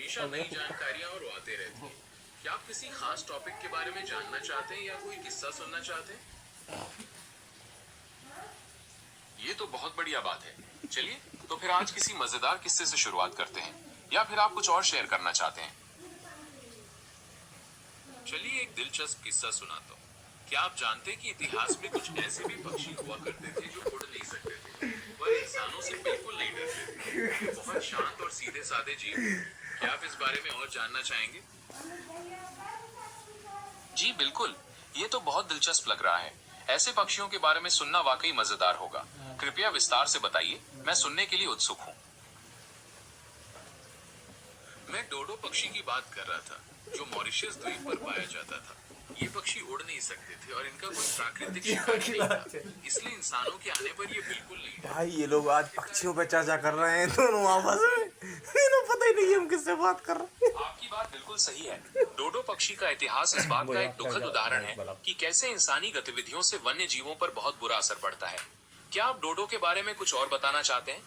हमेशा नई जानकारियां और बातें रहती हैं। क्या आप किसी खास टॉपिक के बारे में जानना चाहते हैं या कोई किस्सा सुनना चाहते हैं? ये तो बहुत बढ़िया बात है। चलिए, तो फिर आज किसी मजेदार किस्से से शुरुआत करते हैं, या फिर आप कुछ और शेयर करना चाहते हैं? चलिए एक दिलचस्प किस्सा सुनाता हूँ। क्या आप जानते हैं कि इतिहास में कुछ ऐसे भी पक्षी हुआ करते थे जो उड़ नहीं सकते थे, वह इंसानों से बिल्कुल नहीं डरते थे। वे बहुत शांत और सीधे साधे जीव थे। क्या आप इस बारे में और जानना चाहेंगे? जी बिल्कुल, ये तो बहुत दिलचस्प लग रहा है। ऐसे पक्षियों के बारे में सुनना वाकई मजेदार होगा। कृपया विस्तार से बताइए, मैं सुनने के लिए उत्सुक हूँ। मैं डोडो पक्षी की बात कर रहा था, जो मॉरिशस द्वीप पर पाया जाता था। ये पक्षी उड़ नहीं सकते थे और इनका कोई प्राकृतिक शिकार नहीं था, इसलिए इंसानों के आने पर ये बिल्कुल नहीं डरते। भाई ये लोग आज पक्षियों पे चर्चा कर रहे हैं दोनों आपस में। इन्हें पता ही नहीं है हम किससे बात कर रहे हैं। आपकी बात बिल्कुल सही है। डोडो पक्षी का इतिहास इस बात का एक दुखद उदाहरण है कि कैसे इंसानी गतिविधियों से वन्य जीवों पर बहुत बुरा असर पड़ता है। क्या आप डोडो के बारे में कुछ और बताना चाहते हैं?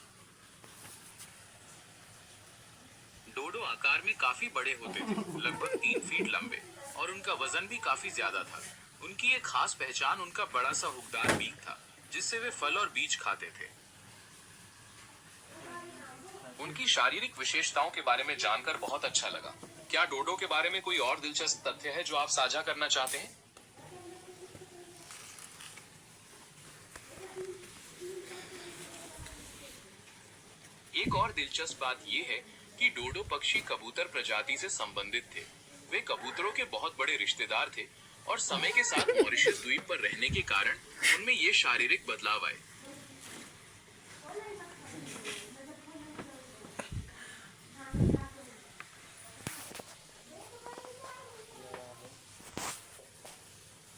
डोडो आकार में काफी बड़े होते थे, लगभग 3 फीट लंबे, और उनका वजन भी काफी ज्यादा था। उनकी एक खास पहचान उनका बड़ा सा हुकदार बीक था, जिससे वे फल और बीज खाते थे। उनकी शारीरिक विशेषताओं के बारे में जानकर बहुत अच्छा लगा। क्या डोडो के बारे में कोई और दिलचस्प तथ्य है जो आप साझा करना चाहते हैं? एक और दिलचस्प बात यह है कि डोडो पक्षी कबूतर प्रजाति से संबंधित थे। वे कबूतरों के बहुत बड़े रिश्तेदार थे और समय के साथ मॉरिशस द्वीप पर रहने के कारण उनमें ये शारीरिक बदलाव आए।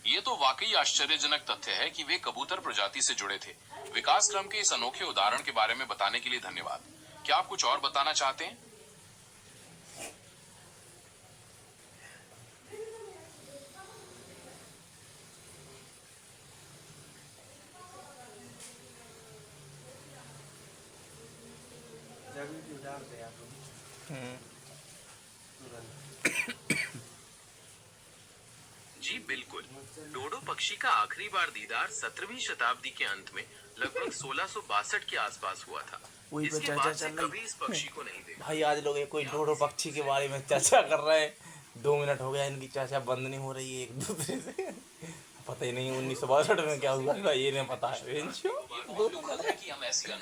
ये तो वाकई आश्चर्यजनक तथ्य है कि वे कबूतर प्रजाति से जुड़े थे। विकास क्रम के इस अनोखे उदाहरण के बारे में बताने के लिए धन्यवाद। क्या आप कुछ और बताना चाहते हैं? जी बिल्कुल। डोडो पक्षी का आखिरी बार दीदार 17वीं शताब्दी के अंत में लगभग 1662 के आसपास हुआ था। वही पे इसके चर्चा बाद से चल रही कभी इस पक्षी को नहीं देखा। भाई। आज लोग कोई डोडो पक्षी के बारे में चर्चा कर रहे हैं। 2 मिनट हो गया इनकी चर्चा बंद नहीं हो रही है एक दूसरे से। पता ही नहीं 1962 में क्या हुआ ये नहीं पता है। कि हम ऐसी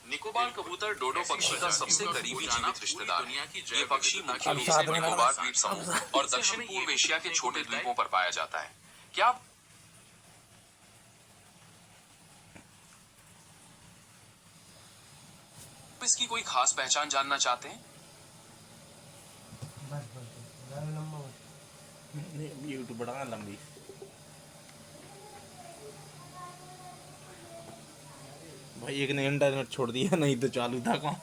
निकोबार कबूतर डोडो पक्षी का सबसे करीबी जीवित रिश्तेदार है। ये पक्षी मुख्य रूप से निकोबार द्वीप समूह और दक्षिण पूर्व एशिया के छोटे द्वीपों पर पाया जाता है। क्या आप इसकी कोई खास पहचान जानना चाहते हैं? यूट्यूब बढ़ा लंबी। भाई एक ने इंटरनेट छोड़ दिया, नहीं तो चालू था काम।